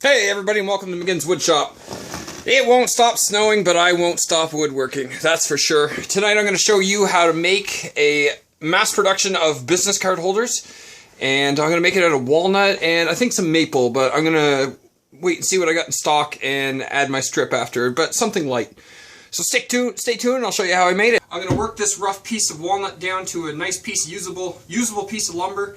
Hey everybody, and welcome to McGinn's Woodshop. It won't stop snowing, but I won't stop woodworking, that's for sure. Tonight I'm going to show you how to make a mass production of business card holders. And I'm going to make it out of walnut and I think some maple, but I'm going to wait and see what I got in stock and add my strip after, but something light. So stay tuned, I'll show you how I made it. I'm going to work this rough piece of walnut down to a nice piece, usable piece of lumber.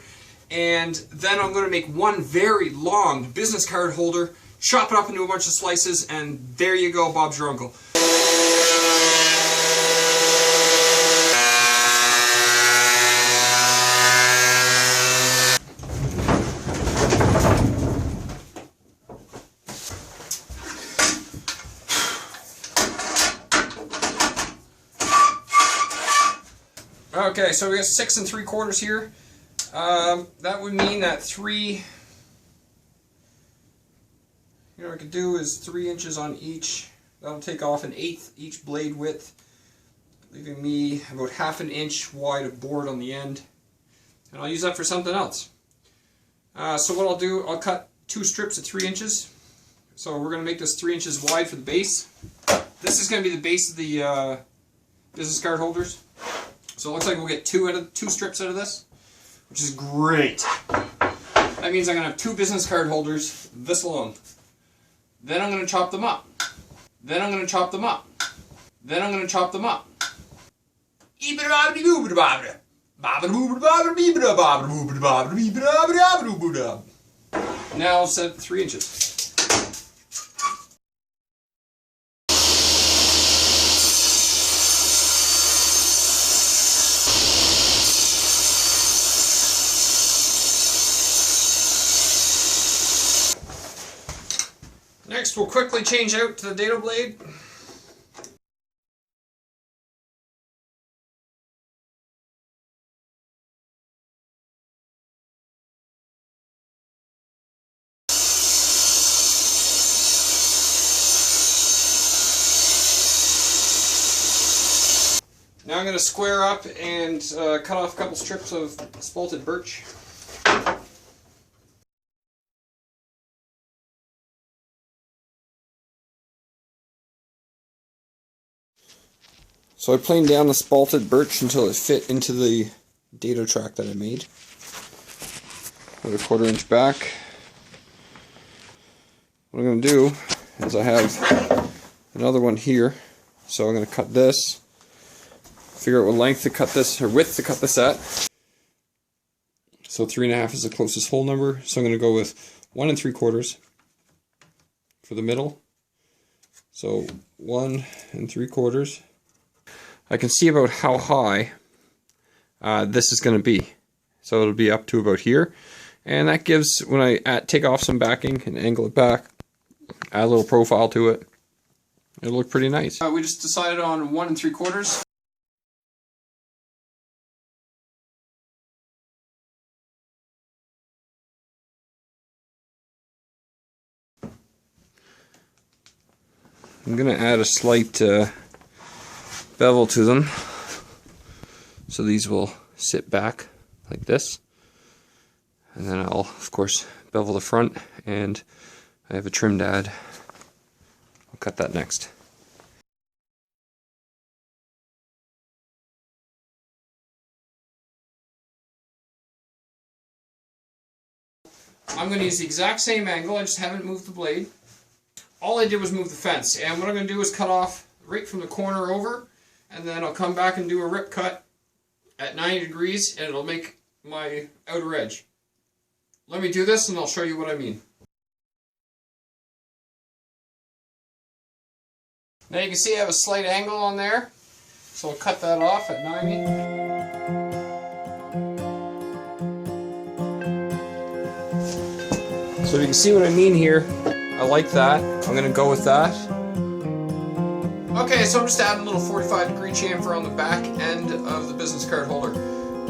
And then I'm going to make one very long business card holder, chop it up into a bunch of slices, and there you go, Bob's your uncle. Okay, so we got 6 3/4 here. That would mean that what I could do is 3 inches on each. That'll take off 1/8 each blade width, leaving me about 1/2 inch wide of board on the end. And I'll use that for something else. So what I'll do, I'll cut 2 strips at 3 inches. So we're going to make this 3 inches wide for the base. This is going to be the base of the business card holders. So it looks like we'll get 2 strips out of this, which is great. That means I'm going to have 2 business card holders this long. Then I'm going to chop them up. Then I'm going to chop them up. Then I'm going to chop them up. Now I'll set 3 inches. Next, we'll quickly change out to the dado blade. Now I'm going to square up and cut off a couple strips of spalted birch. So I planed down the spalted birch until it fit into the dado track that I made. Put a 1/4 inch back. What I'm going to do is I have another one here, so I'm going to cut this. Figure out what length to cut this, or width to cut this at. So 3.5 is the closest hole number, so I'm going to go with 1 3/4 for the middle. So 1 3/4. I can see about how high this is going to be. So it'll be up to about here. And that gives, when I take off some backing and angle it back, add a little profile to it, it'll look pretty nice. We just decided on 1 3/4. I'm going to add a slight bevel to them, so these will sit back like this, and then I'll of course bevel the front, and I have a trim to add. I'll cut that next. I'm going to use the exact same angle, I just haven't moved the blade. All I did was move the fence, and what I'm going to do is cut off right from the corner over, and then I'll come back and do a rip cut at 90 degrees, and it'll make my outer edge. Let me do this and I'll show you what I mean. Now you can see I have a slight angle on there, so I'll cut that off at 90. So you can see what I mean here. I like that. I'm going to go with that. Okay, so I'm just adding a little 45-degree chamfer on the back end of the business card holder.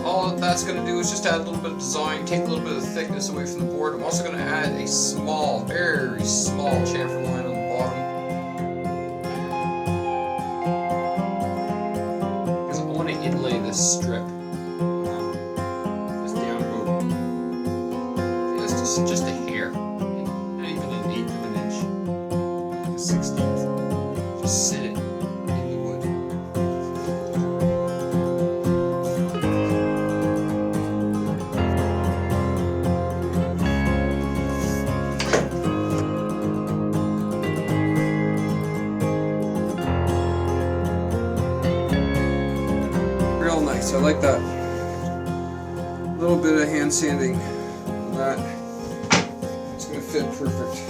All that's going to do is just add a little bit of design, take a little bit of thickness away from the board. I'm also going to add a small, very small chamfer line on the bottom. Because I want to inlay this strip. Just down about, just a hair. Not even an 1/8 sit it in the wood. Real nice. I like that. A little bit of hand sanding on that. It's going to fit perfect.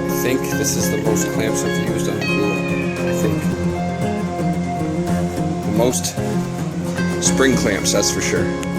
I think this is the most clamps I've used on a glue. I think the most spring clamps, that's for sure.